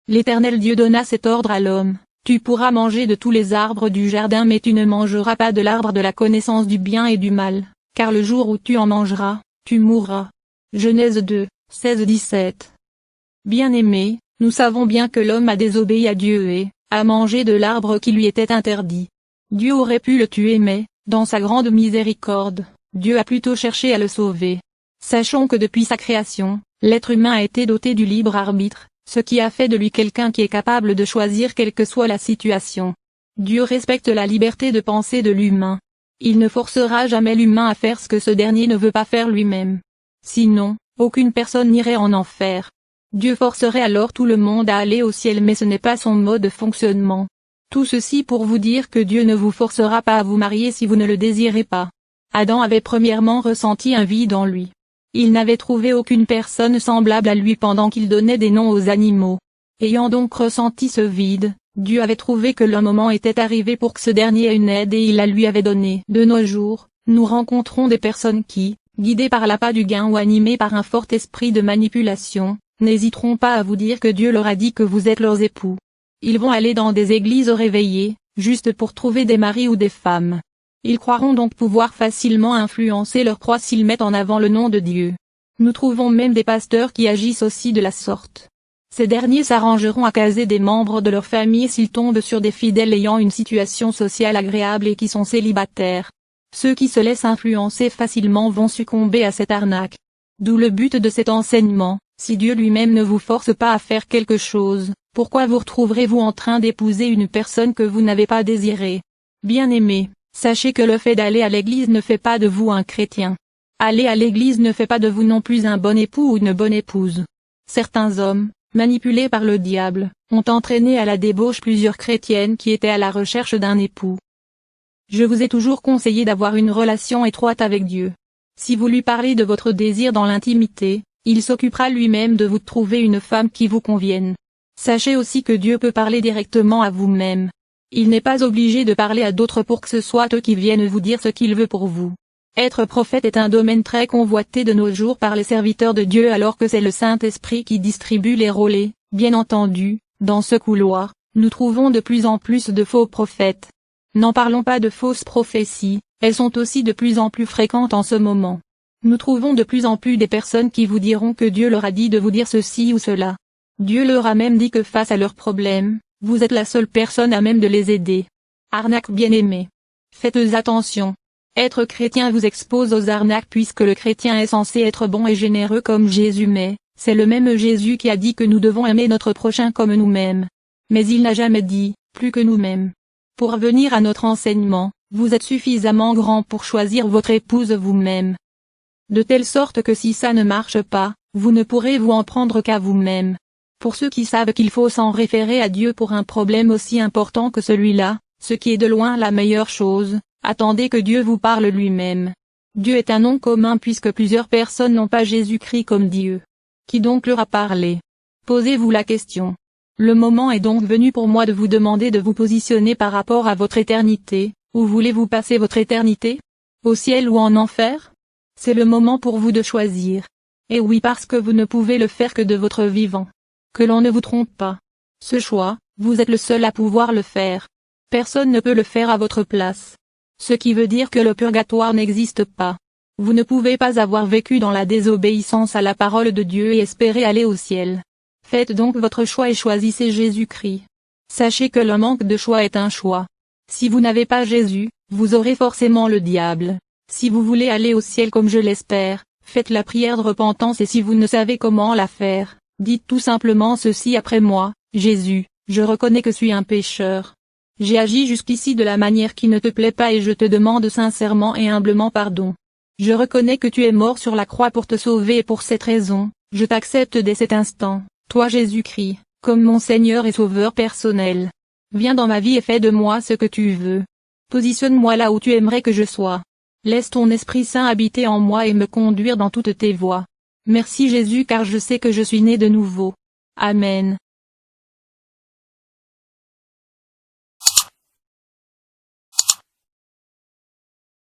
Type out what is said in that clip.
L'Éternel Dieu donna cet ordre à l'homme, tu pourras manger de tous les arbres du jardin mais tu ne mangeras pas de l'arbre de la connaissance du bien et du mal, car le jour où tu en mangeras, tu mourras. Genèse 2, 16-17. Bien-aimés, nous savons bien que l'homme a désobéi à Dieu et a mangé de l'arbre qui lui était interdit. Dieu aurait pu le tuer mais, dans sa grande miséricorde, Dieu a plutôt cherché à le sauver. Sachons que depuis sa création, l'être humain a été doté du libre arbitre, ce qui a fait de lui quelqu'un qui est capable de choisir quelle que soit la situation. Dieu respecte la liberté de penser de l'humain. Il ne forcera jamais l'humain à faire ce que ce dernier ne veut pas faire lui-même. Sinon, aucune personne n'irait en enfer. Dieu forcerait alors tout le monde à aller au ciel mais ce n'est pas son mode de fonctionnement. Tout ceci pour vous dire que Dieu ne vous forcera pas à vous marier si vous ne le désirez pas. Adam avait premièrement ressenti un vide en lui. Il n'avait trouvé aucune personne semblable à lui pendant qu'il donnait des noms aux animaux. Ayant donc ressenti ce vide, Dieu avait trouvé que le moment était arrivé pour que ce dernier ait une aide et il la lui avait donnée. De nos jours, nous rencontrons des personnes qui, guidées par l'appât du gain ou animées par un fort esprit de manipulation, n'hésiteront pas à vous dire que Dieu leur a dit que vous êtes leurs époux. Ils vont aller dans des églises réveillées, juste pour trouver des maris ou des femmes. Ils croiront donc pouvoir facilement influencer leur proie s'ils mettent en avant le nom de Dieu. Nous trouvons même des pasteurs qui agissent aussi de la sorte. Ces derniers s'arrangeront à caser des membres de leur famille s'ils tombent sur des fidèles ayant une situation sociale agréable et qui sont célibataires. Ceux qui se laissent influencer facilement vont succomber à cette arnaque. D'où le but de cet enseignement, si Dieu lui-même ne vous force pas à faire quelque chose, pourquoi vous retrouverez-vous en train d'épouser une personne que vous n'avez pas désirée? Bien-aimés, sachez que le fait d'aller à l'église ne fait pas de vous un chrétien. Aller à l'église ne fait pas de vous non plus un bon époux ou une bonne épouse. Certains hommes, manipulés par le diable, ont entraîné à la débauche plusieurs chrétiennes qui étaient à la recherche d'un époux. Je vous ai toujours conseillé d'avoir une relation étroite avec Dieu. Si vous lui parlez de votre désir dans l'intimité, il s'occupera lui-même de vous trouver une femme qui vous convienne. Sachez aussi que Dieu peut parler directement à vous-même. Il n'est pas obligé de parler à d'autres pour que ce soit eux qui viennent vous dire ce qu'il veut pour vous. Être prophète est un domaine très convoité de nos jours par les serviteurs de Dieu alors que c'est le Saint-Esprit qui distribue les rôles. Bien entendu, dans ce couloir, nous trouvons de plus en plus de faux prophètes. N'en parlons pas de fausses prophéties, elles sont aussi de plus en plus fréquentes en ce moment. Nous trouvons de plus en plus des personnes qui vous diront que Dieu leur a dit de vous dire ceci ou cela. Dieu leur a même dit que face à leurs problèmes, vous êtes la seule personne à même de les aider. Arnaque bien-aimée. Faites attention. Être chrétien vous expose aux arnaques puisque le chrétien est censé être bon et généreux comme Jésus mais, c'est le même Jésus qui a dit que nous devons aimer notre prochain comme nous-mêmes. Mais il n'a jamais dit, plus que nous-mêmes. Pour revenir à notre enseignement, vous êtes suffisamment grand pour choisir votre épouse vous-même. De telle sorte que si ça ne marche pas, vous ne pourrez vous en prendre qu'à vous-même. Pour ceux qui savent qu'il faut s'en référer à Dieu pour un problème aussi important que celui-là, ce qui est de loin la meilleure chose, attendez que Dieu vous parle lui-même. Dieu est un nom commun puisque plusieurs personnes n'ont pas Jésus-Christ comme Dieu. Qui donc leur a parlé? Posez-vous la question. Le moment est donc venu pour moi de vous demander de vous positionner par rapport à votre éternité. Où voulez-vous passer votre éternité? Au ciel ou en enfer? C'est le moment pour vous de choisir. Et oui parce que vous ne pouvez le faire que de votre vivant. Que l'on ne vous trompe pas. Ce choix, vous êtes le seul à pouvoir le faire. Personne ne peut le faire à votre place. Ce qui veut dire que le purgatoire n'existe pas. Vous ne pouvez pas avoir vécu dans la désobéissance à la parole de Dieu et espérer aller au ciel. Faites donc votre choix et choisissez Jésus-Christ. Sachez que le manque de choix est un choix. Si vous n'avez pas Jésus, vous aurez forcément le diable. Si vous voulez aller au ciel comme je l'espère, faites la prière de repentance et si vous ne savez comment la faire, dites tout simplement ceci après moi, Jésus, je reconnais que je suis un pécheur. J'ai agi jusqu'ici de la manière qui ne te plaît pas et je te demande sincèrement et humblement pardon. Je reconnais que tu es mort sur la croix pour te sauver et pour cette raison, je t'accepte dès cet instant, toi Jésus-Christ, comme mon Seigneur et Sauveur personnel. Viens dans ma vie et fais de moi ce que tu veux. Positionne-moi là où tu aimerais que je sois. Laisse ton Esprit Saint habiter en moi et me conduire dans toutes tes voies. Merci Jésus car je sais que je suis né de nouveau. Amen.